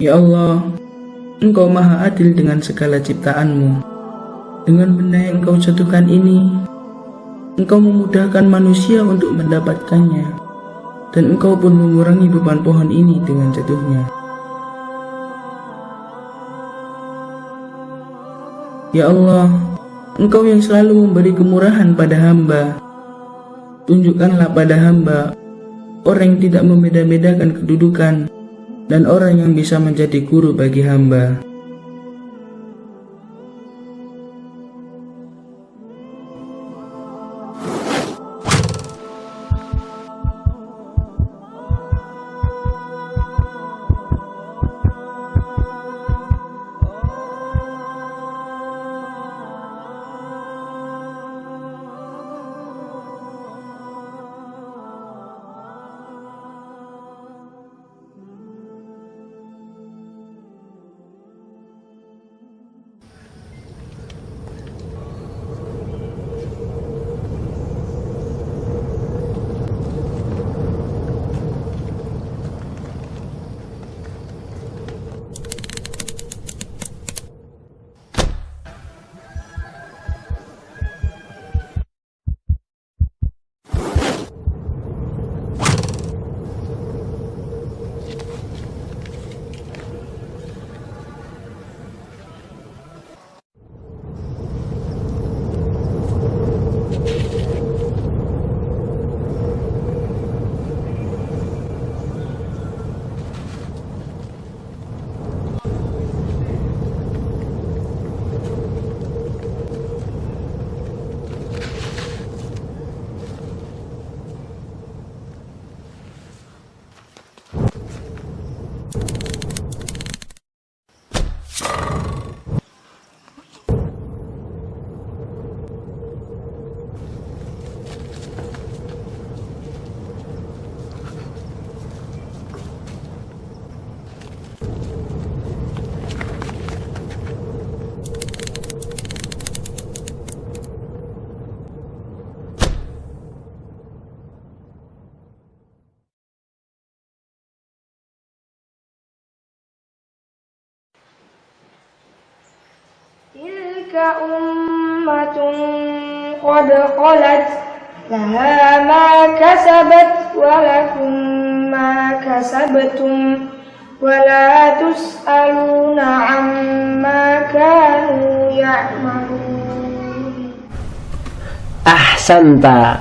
Ya Allah, Engkau maha adil dengan segala ciptaanmu. Dengan benda yang Engkau jatuhkan ini, Engkau memudahkan manusia untuk mendapatkannya, dan Engkau pun mengurangi beban pohon ini dengan jatuhnya. Ya Allah, Engkau yang selalu memberi kemurahan pada hamba, tunjukkanlah pada hamba orang yang tidak membeda-bedakan kedudukan dan orang yang bisa menjadi guru bagi hamba. Tilka ummatun qad khalat laha ma kasabat wa lakum ma kasabtum wa la tus'aluna amma kanu ya'malun. Ahsanta.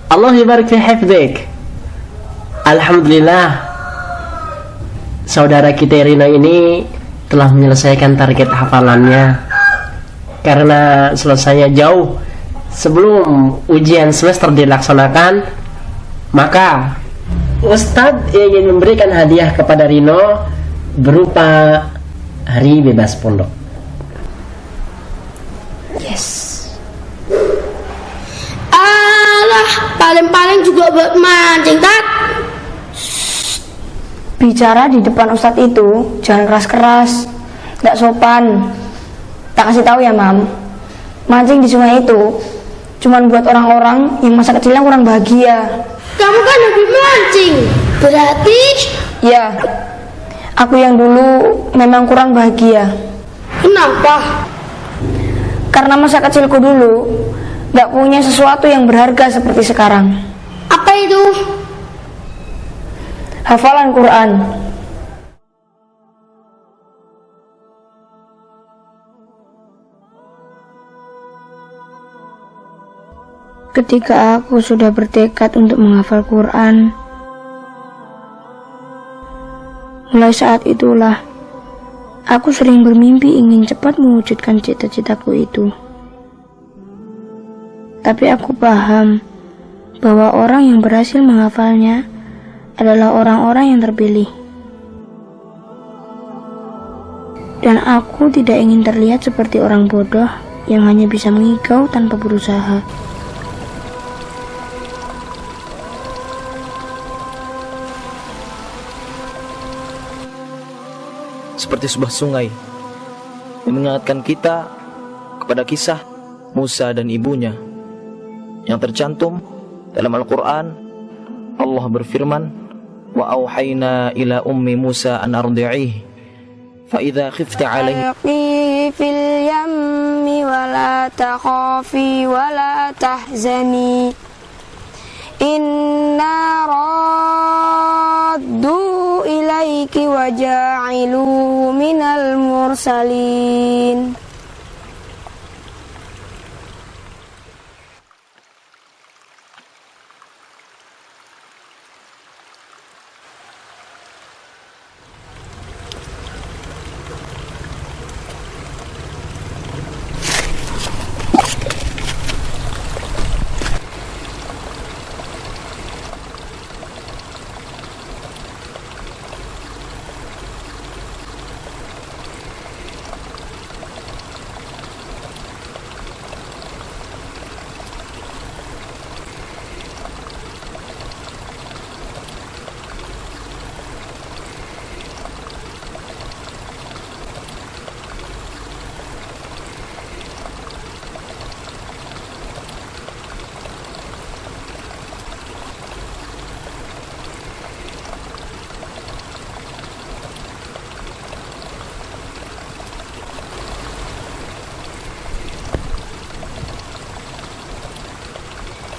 Allah yabarik fi hifdzik. Alhamdulillah, saudara kita Rino ini telah menyelesaikan target hafalannya. Karena selesainya jauh sebelum ujian semester dilaksanakan, maka Ustadz ingin memberikan hadiah kepada Rino berupa hari bebas pondok. Yes. Alah, paling-paling juga buat mancing, Tat. Bicara di depan Ustadz itu jangan keras-keras, gak sopan. Tak kasih tahu ya, Mam. Mancing di sungai itu cuman buat orang-orang yang masa kecilnya kurang bahagia. Kamu kan hobi mancing, berarti? Ya, aku yang dulu memang kurang bahagia. Kenapa? Karena masa kecilku dulu gak punya sesuatu yang berharga seperti sekarang. Apa itu? Hafalan Quran. Ketika aku sudah bertekad untuk menghafal Quran, mulai saat itulah aku sering bermimpi ingin cepat mewujudkan cita-citaku itu. Tapi aku paham bahwa orang yang berhasil menghafalnya adalah orang-orang yang terpilih. Dan aku tidak ingin terlihat seperti orang bodoh yang hanya bisa mengigau tanpa berusaha. Seperti sebuah sungai yang mengingatkan kita kepada kisah Musa dan ibunya yang tercantum dalam Al-Quran. Allah berfirman, wa auhayna ila ummi Musa an ardi'ih فإذا خفت عليه فألقيه في اليم ولا تخافي ولا تحزني إنا رادوا إليك وجاعلوه من المرسلين.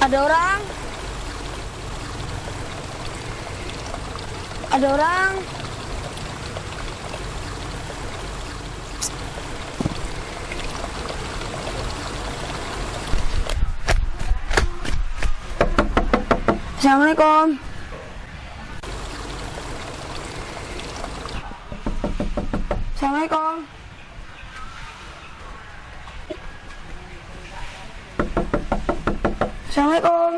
Ada orang. Ada orang. Assalamualaikum. Assalamualaikum. Assalamualaikum.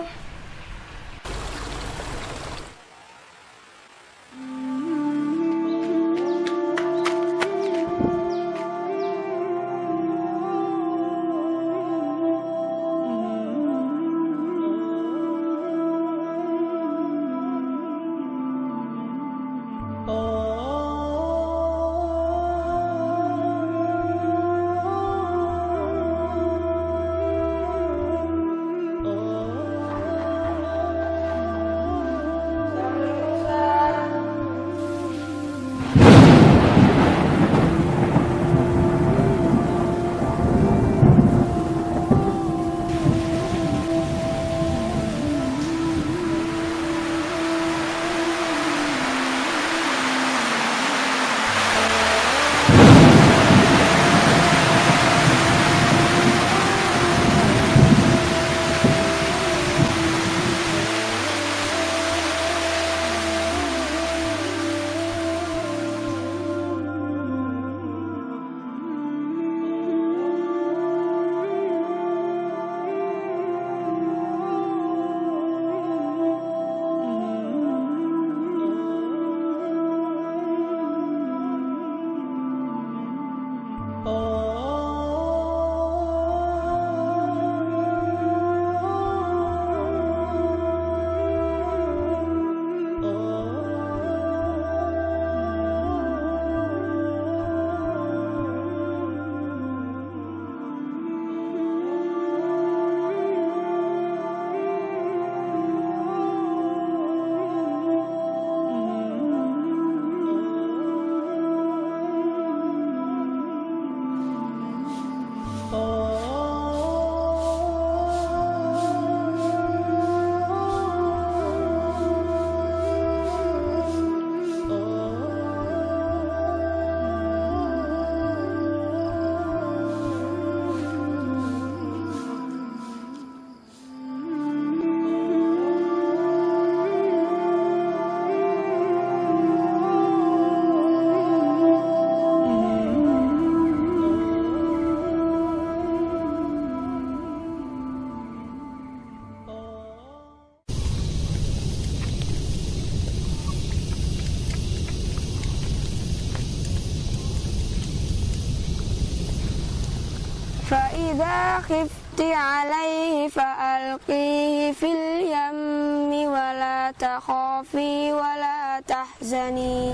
فإذا خفت عليه فألقيه في اليم ولا تخافي ولا تحزني.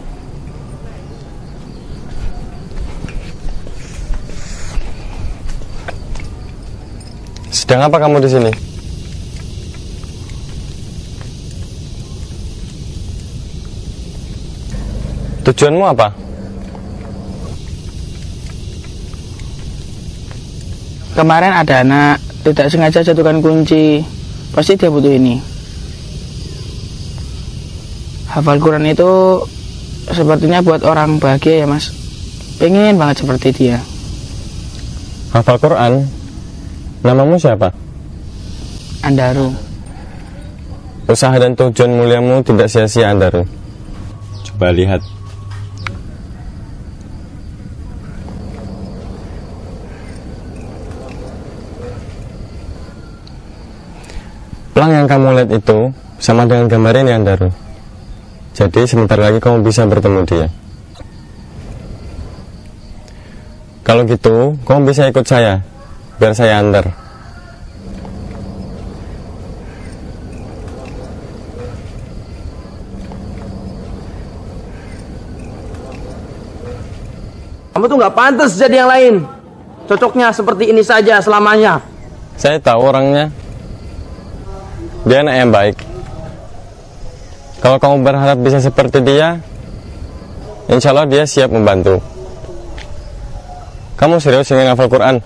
Sedang apa kamu di sini? Tujuanmu apa? Kemarin ada anak tidak sengaja jatuhkan kunci, pasti dia butuh ini. Hafal Quran itu sepertinya buat orang bahagia ya mas. Pengen banget seperti dia. Hafal Quran? Namamu siapa? Andaru. Usaha dan tujuan muliamu tidak sia-sia, Andaru. Coba lihat. Pelang yang kamu lihat itu sama dengan gambar ini, Andaru. Jadi sebentar lagi kamu bisa bertemu dia. Kalau gitu, kamu bisa ikut saya, biar saya antar. Kamu tuh nggak pantas jadi yang lain. Cocoknya seperti ini saja selamanya. Saya tahu orangnya. Dia anak yang baik. Kalau kamu berharap bisa seperti dia, insya Allah dia siap membantu. Kamu serius ingin hafal Quran?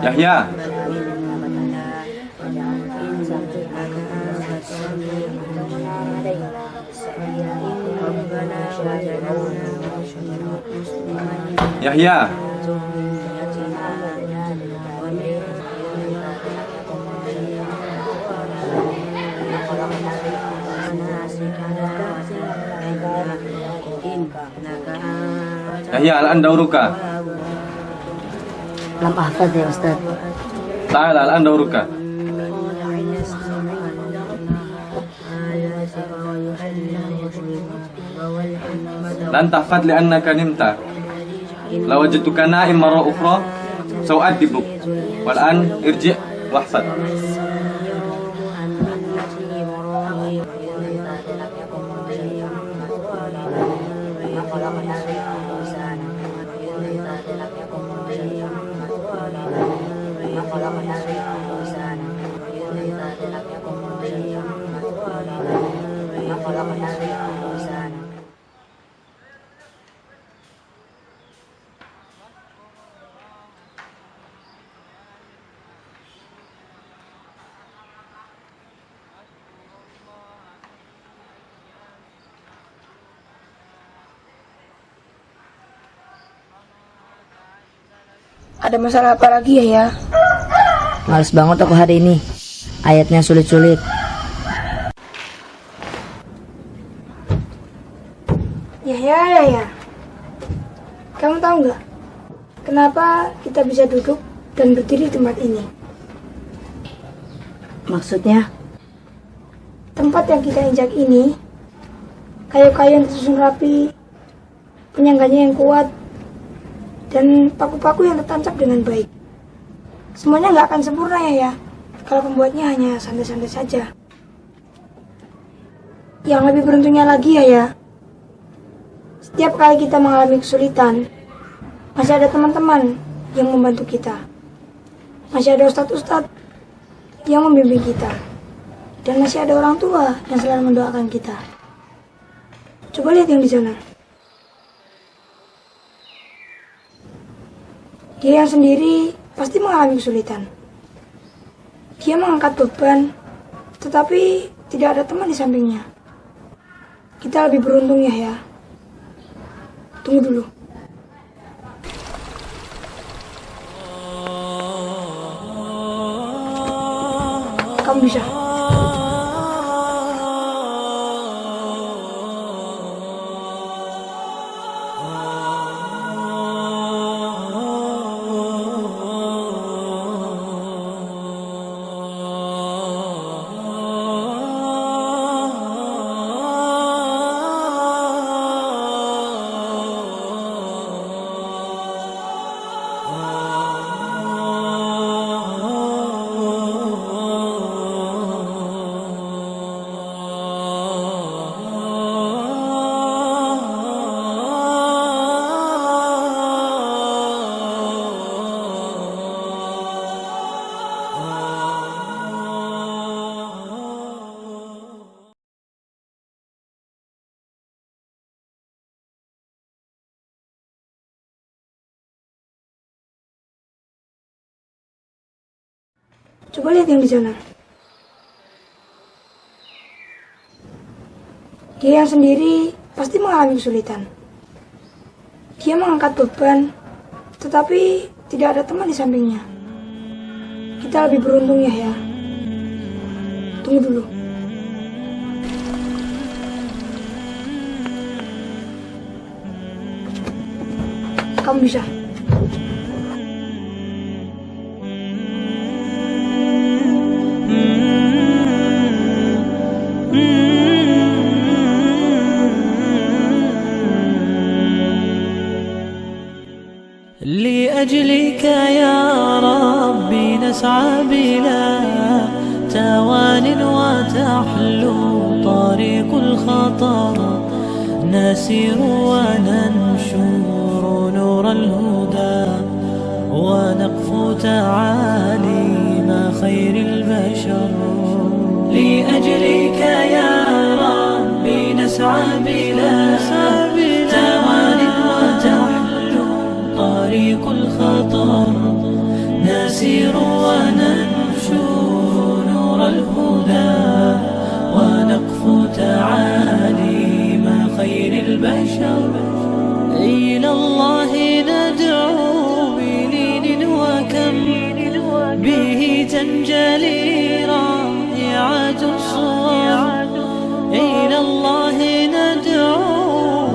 Yahya. Yahya. Yahya, al-an dauruka. Lam ahfaz ya Ustaz. Ta'ala, al-an dauruka. Lan tahfad li'annaka nimta. Law wajadtuka na'im marra ukhra saw'adibuk. Wal an irji' wahfad. Ada masalah apa lagi ya? Males banget aku hari ini. Ayatnya sulit-sulit. Ya. Kamu tahu nggak? Kenapa kita bisa duduk dan berdiri di tempat ini? Maksudnya? Tempat yang kita injak ini, kayu-kayu yang tersusun rapi, penyangganya yang kuat, dan paku-paku yang tertancap dengan baik. Semuanya nggak akan sempurna ya, kalau pembuatnya hanya santai-santai saja. Yang lebih beruntungnya lagi ya, setiap kali kita mengalami kesulitan, masih ada teman-teman yang membantu kita. Masih ada ustadz-ustadz yang membimbing kita. Dan masih ada orang tua yang selalu mendoakan kita. Coba lihat yang di sana. Dia yang sendiri pasti mengalami kesulitan. Dia mengangkat beban, tetapi tidak ada teman di sampingnya. Kita lebih beruntung ya. Tunggu dulu. Kamu bisa. Coba lihat yang di sana. Dia yang sendiri pasti mengalami kesulitan. Dia mengangkat beban, tetapi tidak ada teman di sampingnya. Kita lebih beruntung ya. Tunggu dulu. Kamu bisa. لأجلك يا ربي نسعى بلا توان وتحلو طريق الخطر نسير وننشر نور الهدى ونقفو تعاليم خير البشر لأجلك يا ربي نسعى بلا توان وتحلو طريق الخطر نسير وننشر نور الهدى ونقفو تعاليم خير البشر إلى الله ندعو بلين وكم به تنجلي رائعة الصور إلى الله ندعو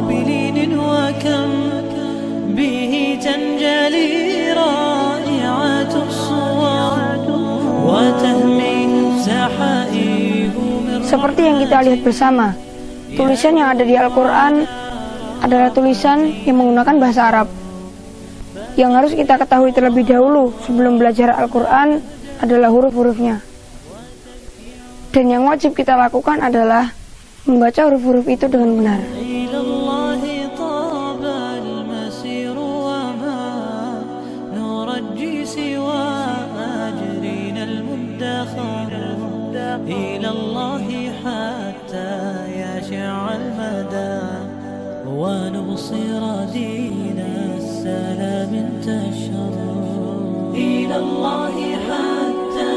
بلين وكم به تنجلي رائعة الصور وتهمي سحائب من Seperti yang kita lihat bersama, tulisan yang ada di Al-Quran adalah tulisan yang menggunakan bahasa Arab. Yang harus kita ketahui terlebih dahulu sebelum belajar Al-Quran adalah huruf-hurufnya. Dan yang wajib kita lakukan adalah membaca huruf-huruf itu dengan benar. إلى الله حتى يشع المدى ونبصر دين السلام انتشر إلى الله حتى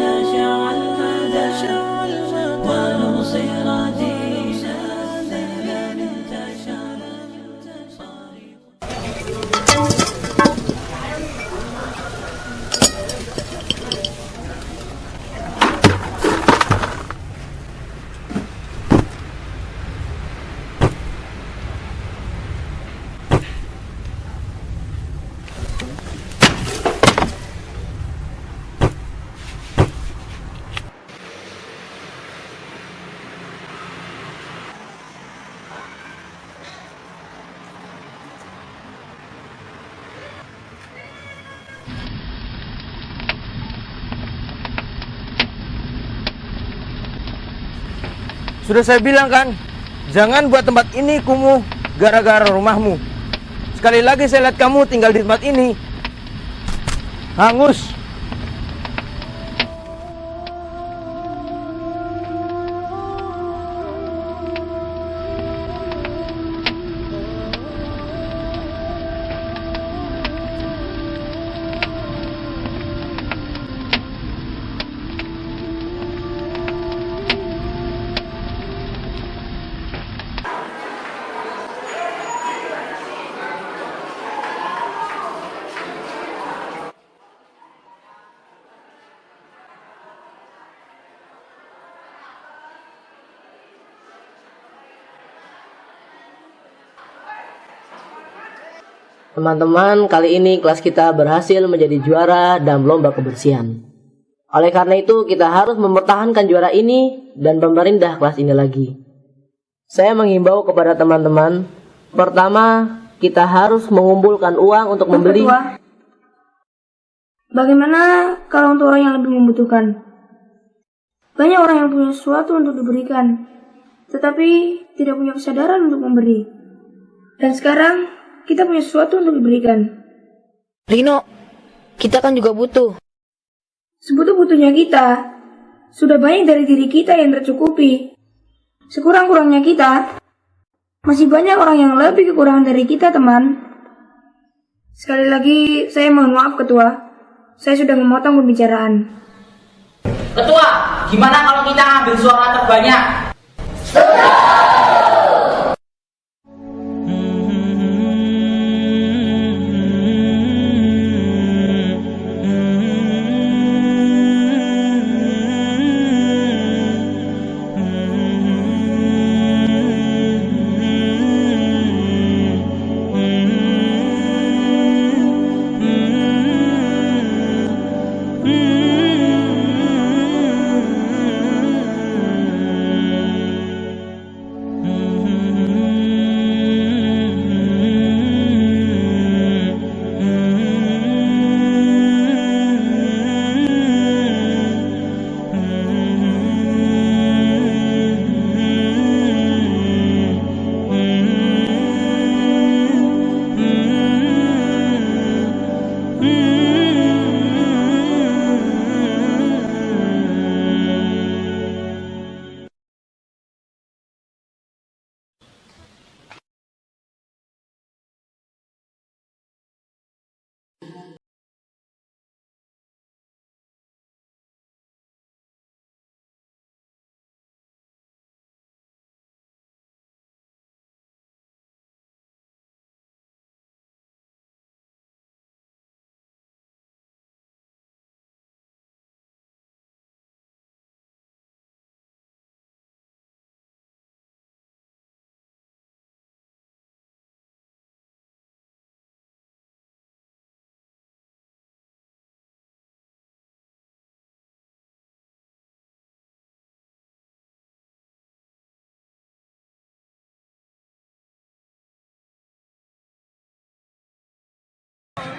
يشع المدى ونبصر دين السلام انتشر. Sudah saya bilang kan, jangan buat tempat ini kumuh gara-gara rumahmu. Sekali lagi saya lihat kamu tinggal di tempat ini, hangus. Teman-teman, kali ini kelas kita berhasil menjadi juara dalam lomba kebersihan. Oleh karena itu, kita harus mempertahankan juara ini dan memerintah kelas ini lagi. Saya menghimbau kepada teman-teman, pertama, kita harus mengumpulkan uang untuk membeli. Bagaimana kalau untuk orang yang lebih membutuhkan? Banyak orang yang punya sesuatu untuk diberikan, tetapi tidak punya kesadaran untuk memberi. Dan sekarang, kita punya sesuatu untuk diberikan. Rino, kita kan juga butuh. Sebutuh-butuhnya kita, sudah banyak dari diri kita yang tercukupi. Sekurang-kurangnya kita, masih banyak orang yang lebih kekurangan dari kita, teman. Sekali lagi, saya mohon maaf, Ketua. Saya sudah memotong pembicaraan. Ketua, gimana kalau kita ambil suara terbanyak?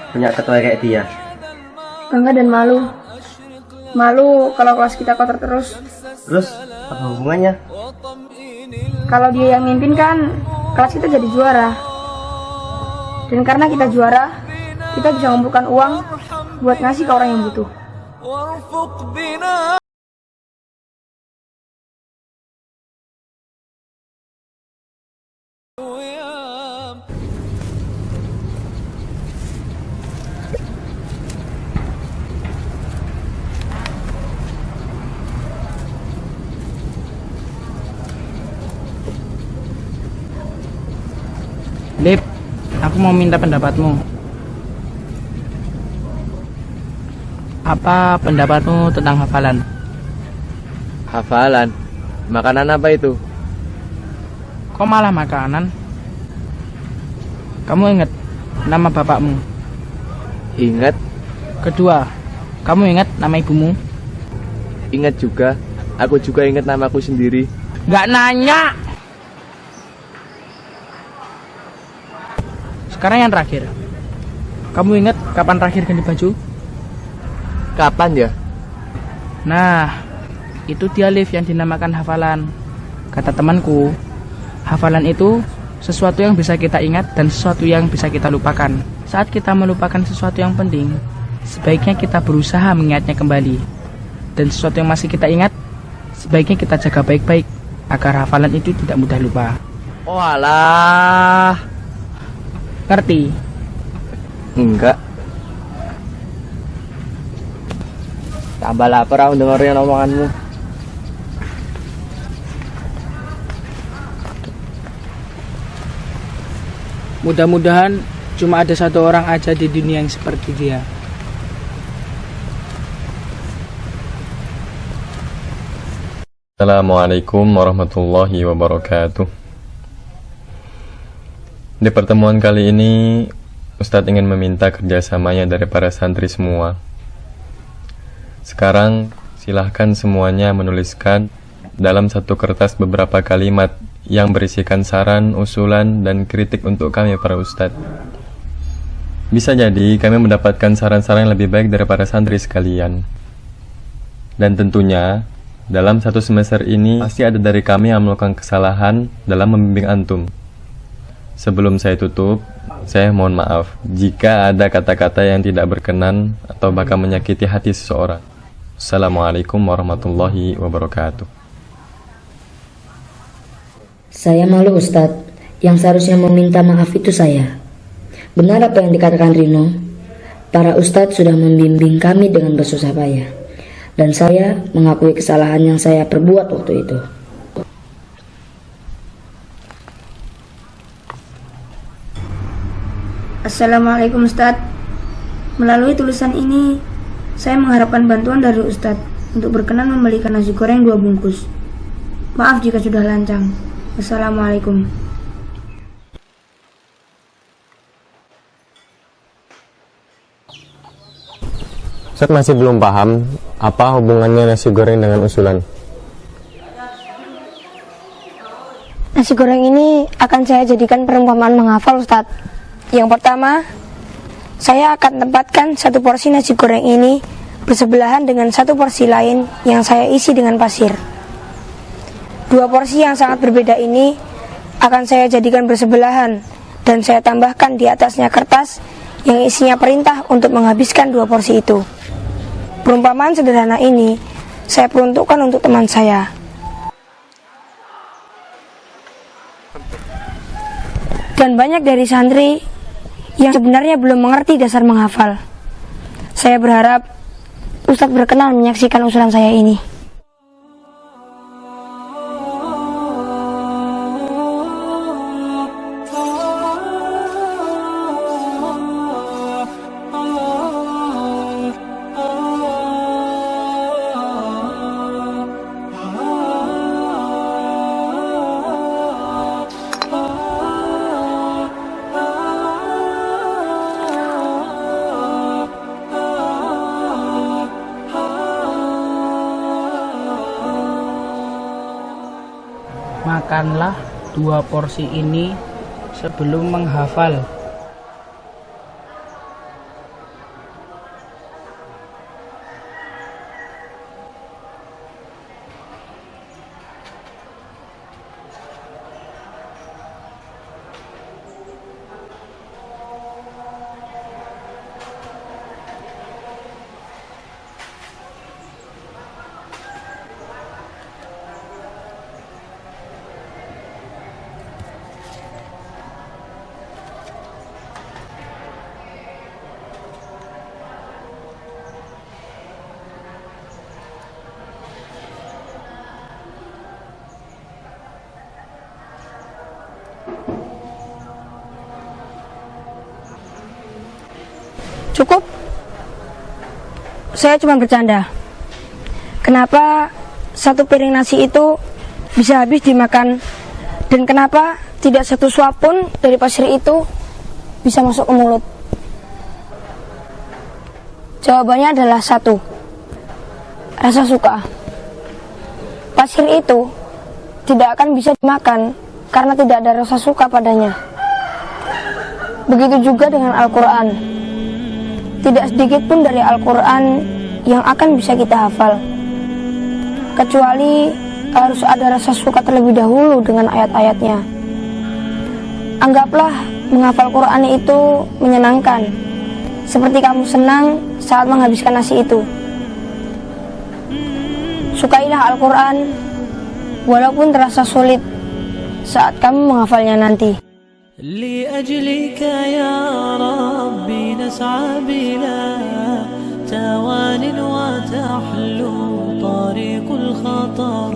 Punya ketua kayak dia. Bangga dan malu. Malu kalau kelas kita kotor terus. Terus apa hubungannya? Kalau dia yang mimpin kan kelas kita jadi juara. Dan karena kita juara, kita bisa mengumpulkan uang buat ngasih ke orang yang butuh. Dip, aku mau minta pendapatmu. Apa pendapatmu tentang hafalan? Hafalan? Makanan apa itu? Kok malah makanan? Kamu ingat nama bapakmu? Ingat. Kedua, kamu ingat nama ibumu? Ingat juga. Aku juga ingat namaku sendiri. Gak nanya. Sekarang yang terakhir. Kamu ingat kapan terakhir ganti baju? Kapan ya? Nah, itu dia Liv yang dinamakan hafalan. Kata temanku, hafalan itu sesuatu yang bisa kita ingat dan sesuatu yang bisa kita lupakan. Saat kita melupakan sesuatu yang penting, sebaiknya kita berusaha mengingatnya kembali. Dan sesuatu yang masih kita ingat, sebaiknya kita jaga baik-baik agar hafalan itu tidak mudah lupa. Oh alah. Ngerti? Enggak. Tambah lapar aku dengerin omonganmu. Mudah-mudahan cuma ada satu orang aja di dunia yang seperti dia. Assalamualaikum warahmatullahi wabarakatuh. Di pertemuan kali ini, Ustadz ingin meminta kerjasamanya dari para santri semua. Sekarang, silahkan semuanya menuliskan dalam satu kertas beberapa kalimat yang berisikan saran, usulan, dan kritik untuk kami para Ustadz. Bisa jadi kami mendapatkan saran-saran yang lebih baik dari para santri sekalian. Dan tentunya, dalam satu semester ini, pasti ada dari kami yang melakukan kesalahan dalam membimbing antum. Sebelum saya tutup, saya mohon maaf jika ada kata-kata yang tidak berkenan atau bahkan menyakiti hati seseorang. Assalamualaikum warahmatullahi wabarakatuh. Saya malu Ustadz, yang seharusnya meminta maaf itu saya. Benar apa yang dikatakan Rino? Para Ustadz sudah membimbing kami dengan bersusah payah. Dan saya mengakui kesalahan yang saya perbuat waktu itu. Assalamualaikum Ustadz. Melalui tulisan ini, saya mengharapkan bantuan dari Ustadz untuk berkenan membelikan nasi goreng 2 bungkus. Maaf jika sudah lancang. Assalamualaikum. Ustadz masih belum paham apa hubungannya nasi goreng dengan usulan. Nasi goreng ini akan saya jadikan perumpamaan menghafal, Ustadz. Yang pertama, saya akan tempatkan 1 porsi nasi goreng ini bersebelahan dengan 1 porsi lain yang saya isi dengan pasir. 2 porsi yang sangat berbeda ini akan saya jadikan bersebelahan dan saya tambahkan di atasnya kertas yang isinya perintah untuk menghabiskan 2 porsi itu. Perumpamaan sederhana ini saya peruntukkan untuk teman saya. Dan banyak dari santri yang sebenarnya belum mengerti dasar menghafal. Saya berharap Ustadz berkenan menyaksikan usulan saya ini. Makanlah 2 porsi ini sebelum menghafal. Cukup? Saya cuma bercanda. Kenapa 1 piring nasi itu bisa habis dimakan? Dan kenapa tidak 1 suap pun dari pasir itu bisa masuk ke mulut? Jawabannya adalah 1. Rasa suka. Pasir itu tidak akan bisa dimakan karena tidak ada rasa suka padanya. Begitu juga dengan Al-Quran. Tidak sedikit pun dari Al-Quran yang akan bisa kita hafal, kecuali harus ada rasa suka terlebih dahulu dengan ayat-ayatnya. Anggaplah menghafal Quran itu menyenangkan, seperti kamu senang saat menghabiskan nasi itu. Sukailah Al-Quran, walaupun terasa sulit saat kamu menghafalnya nanti. لأجلك يا ربي نسعى بلا توان وتحلو طريق الخطر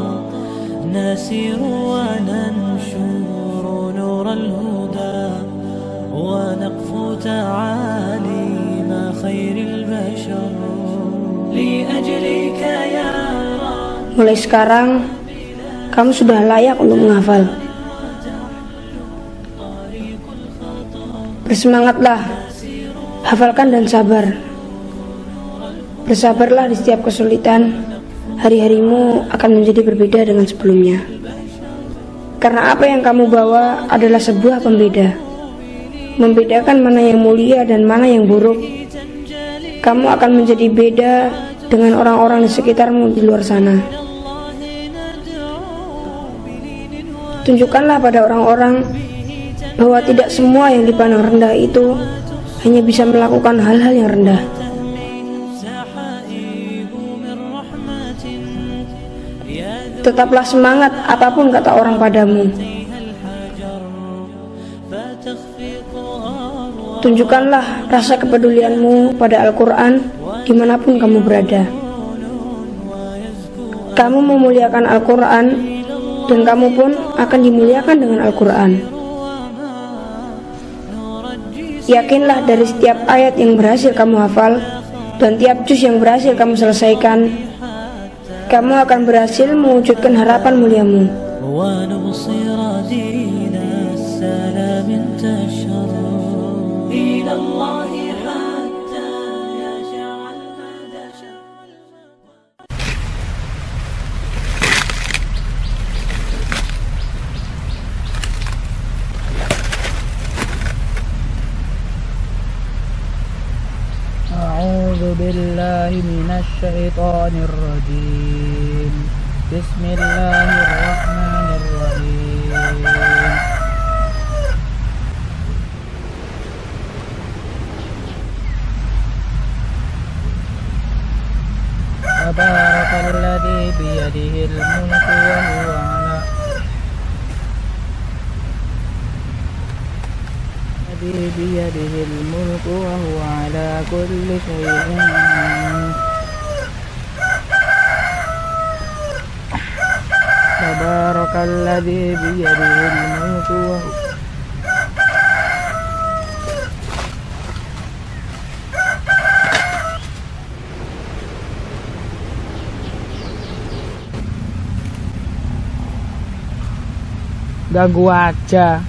نسير وننشر نور الهدى ونقفو تعاليم خير البشر لأجلك يا ربي. Mulai sekarang kamu sudah layak untuk menghafal. Bersemangatlah, hafalkan dan sabar. Bersabarlah di setiap kesulitan. Hari-harimu akan menjadi berbeda dengan sebelumnya. Karena apa yang kamu bawa adalah sebuah pembeda, membedakan mana yang mulia dan mana yang buruk. Kamu akan menjadi beda dengan orang-orang di sekitarmu di luar sana. Tunjukkanlah pada orang-orang bahwa tidak semua yang dipandang rendah itu hanya bisa melakukan hal-hal yang rendah. Tetaplah semangat apapun kata orang padamu. Tunjukkanlah rasa kepedulianmu pada Al-Quran dimanapun kamu berada. Kamu memuliakan Al-Quran, dan kamu pun akan dimuliakan dengan Al-Quran. Yakinlah dari setiap ayat yang berhasil kamu hafal dan tiap juz yang berhasil kamu selesaikan, kamu akan berhasil mewujudkan harapan muliamu. أعوذ بالله من الشيطان الرجيم بسم الله الرحمن الرحيم تبارك الذي بيده الملك وهو على كل شيء تبارك الذي بيده الملك Ganggu aja.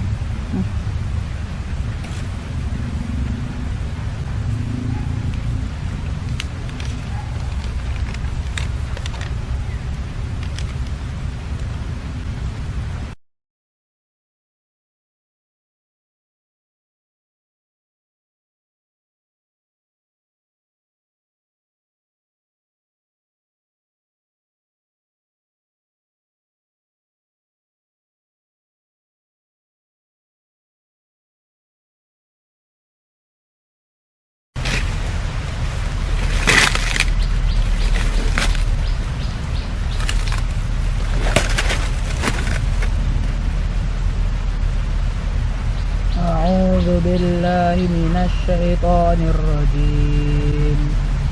أعوذ بالله من الشيطان الرجيم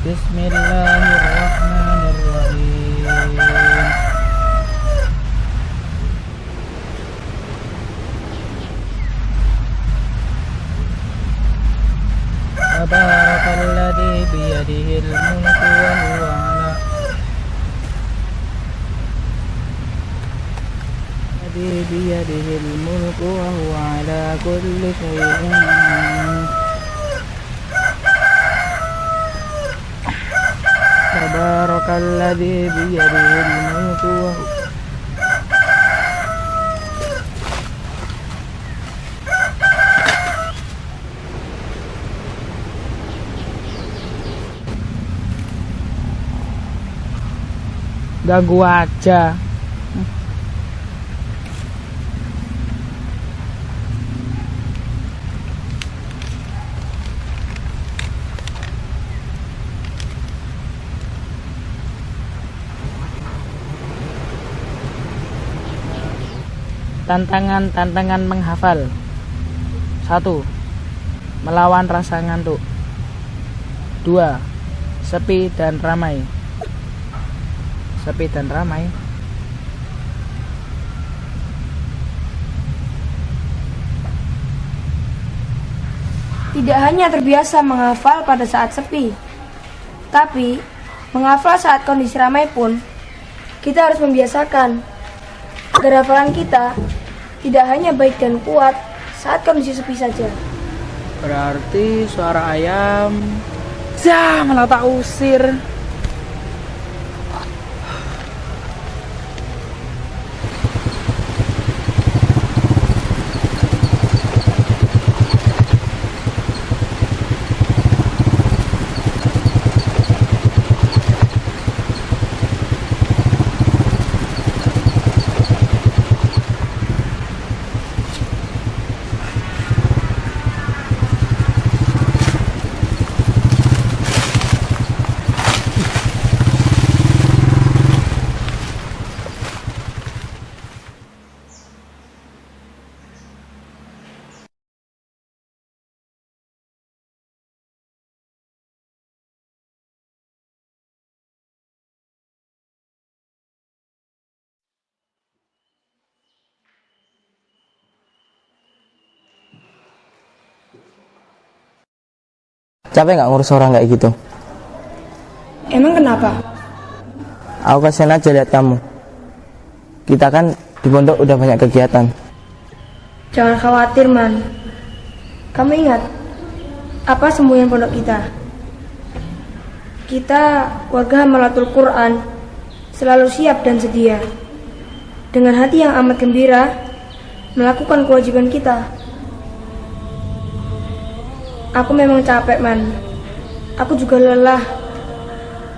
بسم الله الرحمن الرحيم تبارك الذي بيده الملك وهو على كل شيء تبارك الذي بيده الملك Ganggu aja. Tantangan menghafal. 1. Melawan rasa ngantuk. 2. Sepi dan ramai. Tidak hanya terbiasa menghafal pada saat sepi, tapi menghafal saat kondisi ramai pun kita harus membiasakan agar hafalan kita tidak hanya baik dan kuat saat kondisi sepi saja. Berarti suara ayam malah tak usir. Capek nggak ngurus orang kayak gitu? Emang kenapa? Aku kasihan aja lihat kamu. Kita kan di pondok udah banyak kegiatan. Jangan khawatir, Man. Kamu ingat apa semboyan pondok kita? Kita warga Hamalatul Quran selalu siap dan sedia dengan hati yang amat gembira melakukan kewajiban kita. Aku memang capek, Man. Aku juga lelah.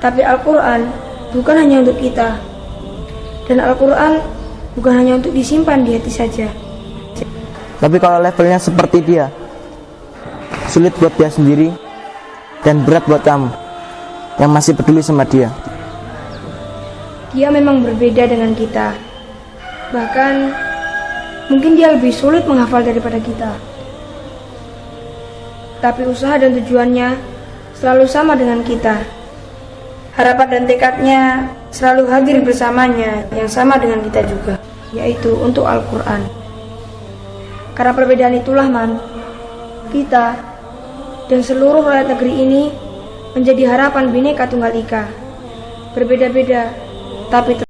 Tapi Al-Quran bukan hanya untuk kita. Dan Al-Quran bukan hanya untuk disimpan di hati saja. Tapi kalau levelnya seperti dia, sulit buat dia sendiri dan berat buat kamu yang masih peduli sama dia. Dia memang berbeda dengan kita. Bahkan mungkin dia lebih sulit menghafal daripada kita. Tapi usaha dan tujuannya selalu sama dengan kita. Harapan dan tekadnya selalu hadir bersamanya yang sama dengan kita juga, yaitu untuk Al-Quran. Karena perbedaan itulah, Man, kita dan seluruh rakyat negeri ini menjadi harapan Bhinneka Tunggal Ika. Berbeda-beda, tapi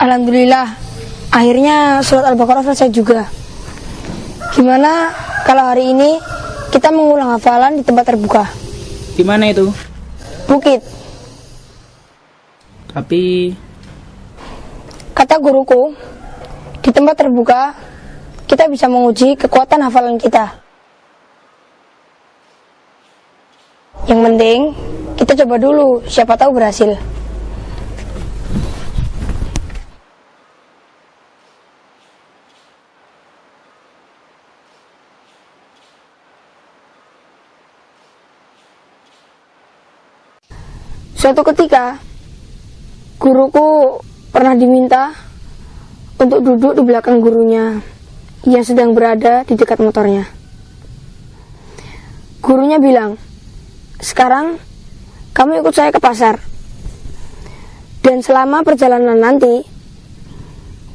Alhamdulillah, akhirnya surat Al-Baqarah selesai juga. Gimana kalau hari ini kita mengulang hafalan di tempat terbuka? Di mana itu? Bukit. Tapi Kata guruku, di tempat terbuka kita bisa menguji kekuatan hafalan kita. Yang penting kita coba dulu, siapa tahu berhasil. Suatu ketika, guruku pernah diminta untuk duduk di belakang gurunya yang sedang berada di dekat motornya. Gurunya bilang, "Sekarang kamu ikut saya ke pasar. Dan selama perjalanan nanti,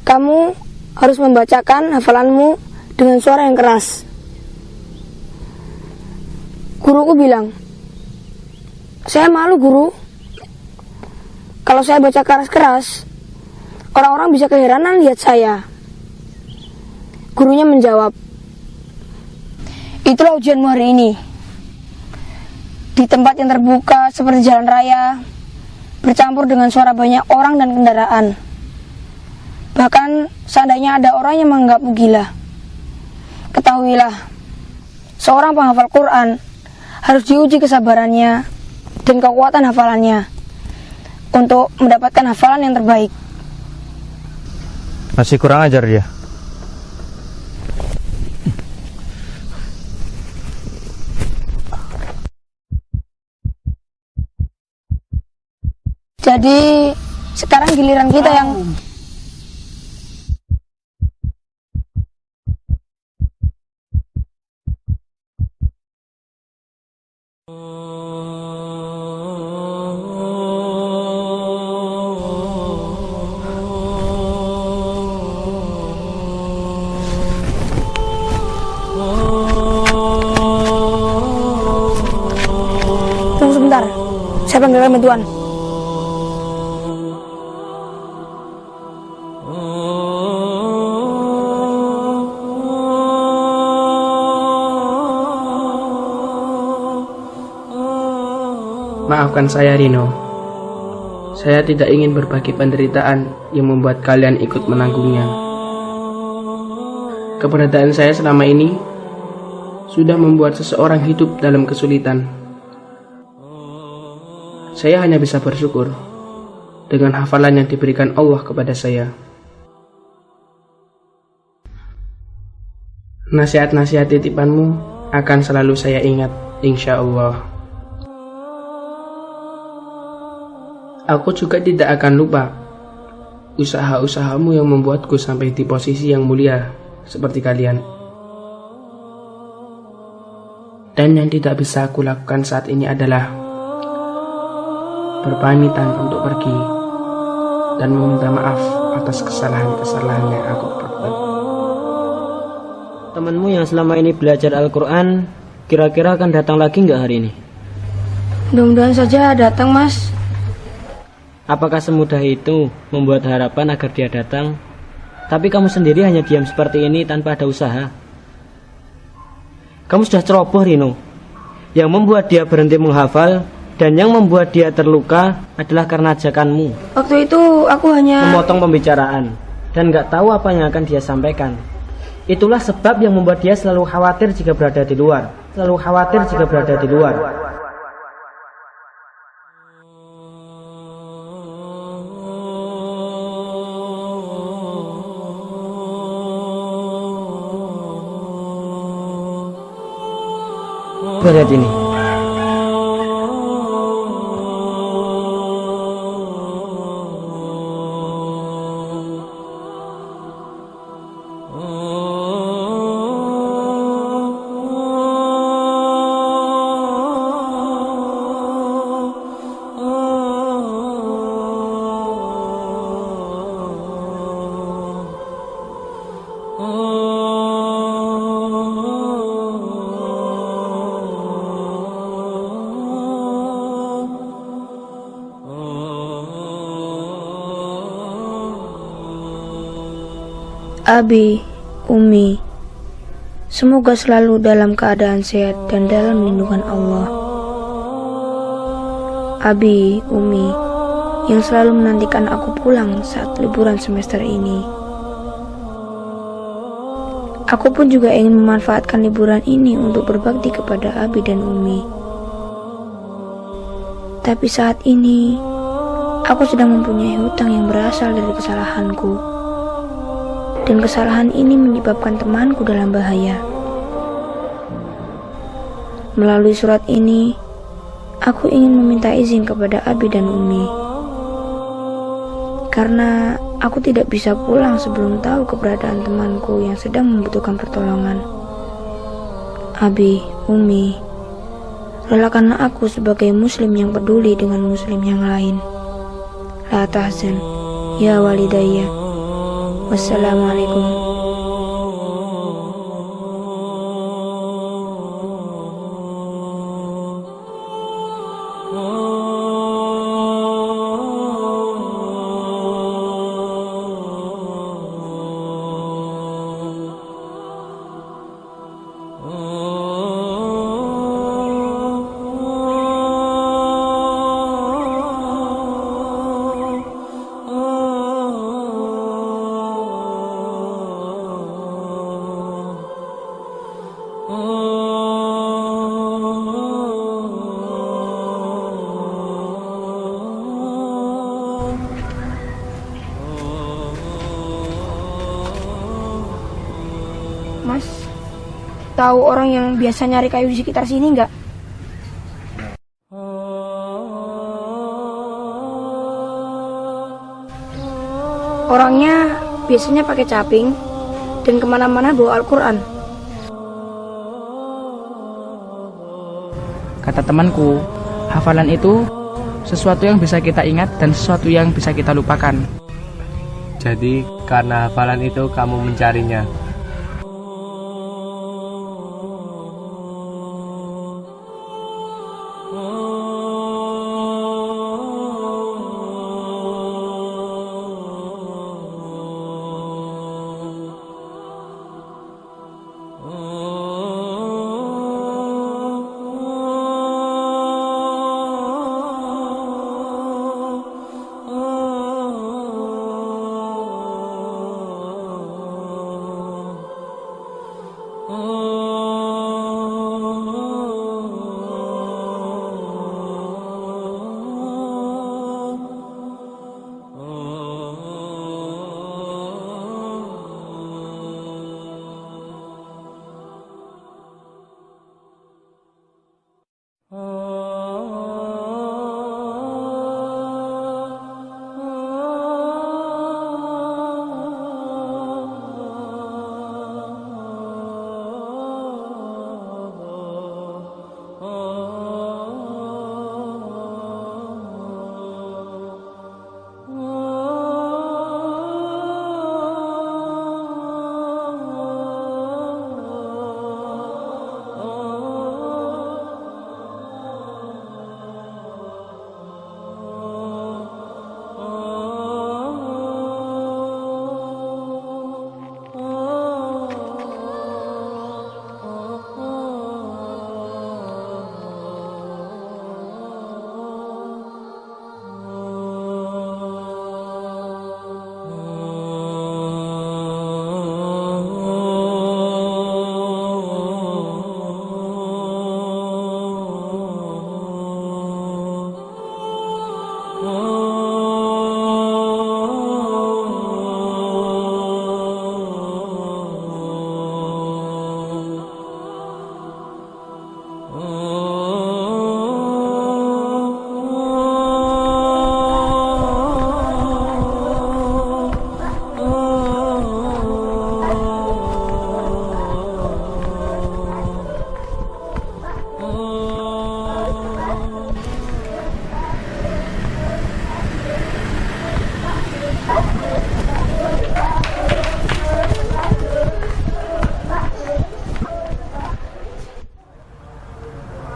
kamu harus membacakan hafalanmu dengan suara yang keras." Guruku bilang, "Saya malu, Guru. Kalau saya baca keras-keras, orang-orang bisa keheranan lihat saya." Gurunya menjawab, "Itulah ujianmu hari ini. Di tempat yang terbuka seperti jalan raya, bercampur dengan suara banyak orang dan kendaraan. Bahkan seandainya ada orang yang menganggapmu gila. Ketahuilah, seorang penghafal Quran harus diuji kesabarannya dan kekuatan hafalannya untuk mendapatkan hafalan yang terbaik." Masih kurang ajar dia. Jadi sekarang giliran kita yang tunggu sebentar, saya panggilkan bantuan. maafkan saya, Rino. Saya tidak ingin berbagi penderitaan yang membuat kalian ikut menanggungnya. Keberadaan saya selama ini sudah membuat seseorang hidup dalam kesulitan. Saya hanya bisa bersyukur dengan hafalan yang diberikan Allah kepada saya. Nasihat-nasihat titipanmu akan selalu saya ingat, insya Allah. Aku juga tidak akan lupa usaha-usahamu yang membuatku sampai di posisi yang mulia seperti kalian. Dan yang tidak bisa aku lakukan saat ini adalah berpamitan untuk pergi dan meminta maaf atas kesalahan-kesalahan yang aku perbuat. Temanmu yang selama ini belajar Al-Quran kira-kira akan datang lagi nggak hari ini? Mudah-mudahan saja datang, Mas. Apakah semudah itu membuat harapan agar dia datang? Tapi kamu sendiri hanya diam seperti ini tanpa ada usaha. Kamu sudah ceroboh, Rino. Yang membuat dia berhenti menghafal dan yang membuat dia terluka adalah karena ajakanmu. Waktu itu aku hanya memotong pembicaraan dan gak tahu apa yang akan dia sampaikan. Itulah sebab yang membuat dia selalu khawatir jika berada di luar. Selalu khawatir jika berada di luar. Lihat ini. Abi, Umi, semoga selalu dalam keadaan sehat dan dalam lindungan Allah. Abi, Umi, yang selalu menantikan aku pulang saat liburan semester ini. Aku pun juga ingin memanfaatkan liburan ini untuk berbakti kepada Abi dan Umi. Tapi saat ini, aku sedang mempunyai hutang yang berasal dari kesalahanku. Dan kesalahan ini menyebabkan temanku dalam bahaya. Melalui surat ini, aku ingin meminta izin kepada Abi dan Umi. Karena aku tidak bisa pulang sebelum tahu keberadaan temanku yang sedang membutuhkan pertolongan. Abi, Umi, relakanlah aku sebagai muslim yang peduli dengan muslim yang lain. La tahzan, ya walidayya. Wassalamualaikum. Mas, tahu orang yang biasa nyari kayu di sekitar sini nggak? Orangnya biasanya pakai caping dan kemana-mana bawa Al-Quran. Kata temanku, hafalan itu sesuatu yang bisa kita ingat dan sesuatu yang bisa kita lupakan. Jadi karena hafalan itu kamu mencarinya.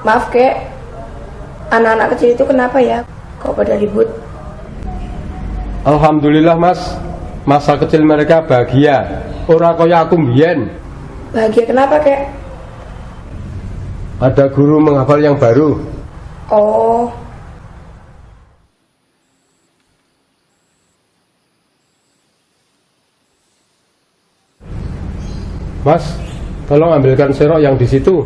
Maaf kek, anak-anak kecil itu kenapa ya kok pada ribut? Alhamdulillah mas, masa kecil mereka bahagia. Ora kaya aku mbiyen. Bahagia kenapa kek? Ada guru menghafal yang baru. Oh, Mas, tolong ambilkan serok yang di situ.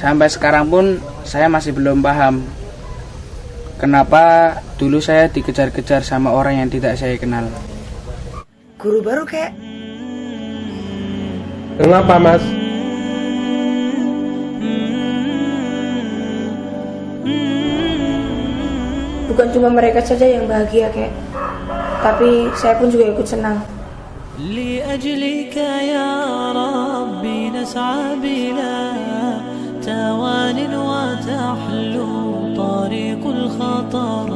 Sampai sekarang pun saya masih belum paham kenapa dulu saya dikejar-kejar sama orang yang tidak saya kenal. Guru baru kek? Kenapa mas? bukan cuma mereka saja yang bahagia kek, tapi saya pun juga ikut senang. لأجلك يا ربي نسعى بلا توان وتحلو طريق الخطر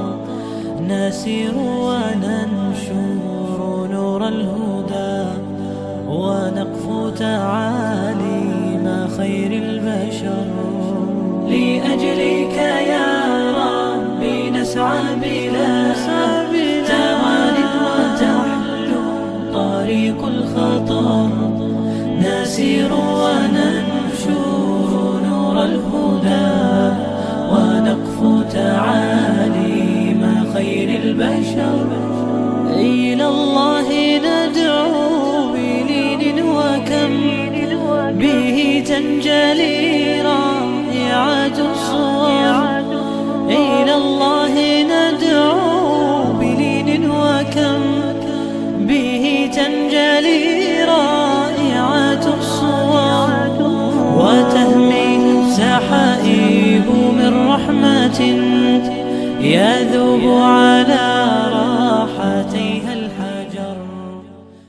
نسير وننشر نور الهدى ونقفو تعاليم خير البشر لأجلك يا ربي نسعى بلا توان وتحلو طريق الخطر نسير وننشر نور الهدى ونقفو تعاليم خير البشر إلى الله ندعو بلين وكم به تنجلي رائعة الصور إلى الله ندعو بلين وكم به تنجلي رائعة الصور وتهمي سحائب من رحمة يذوب على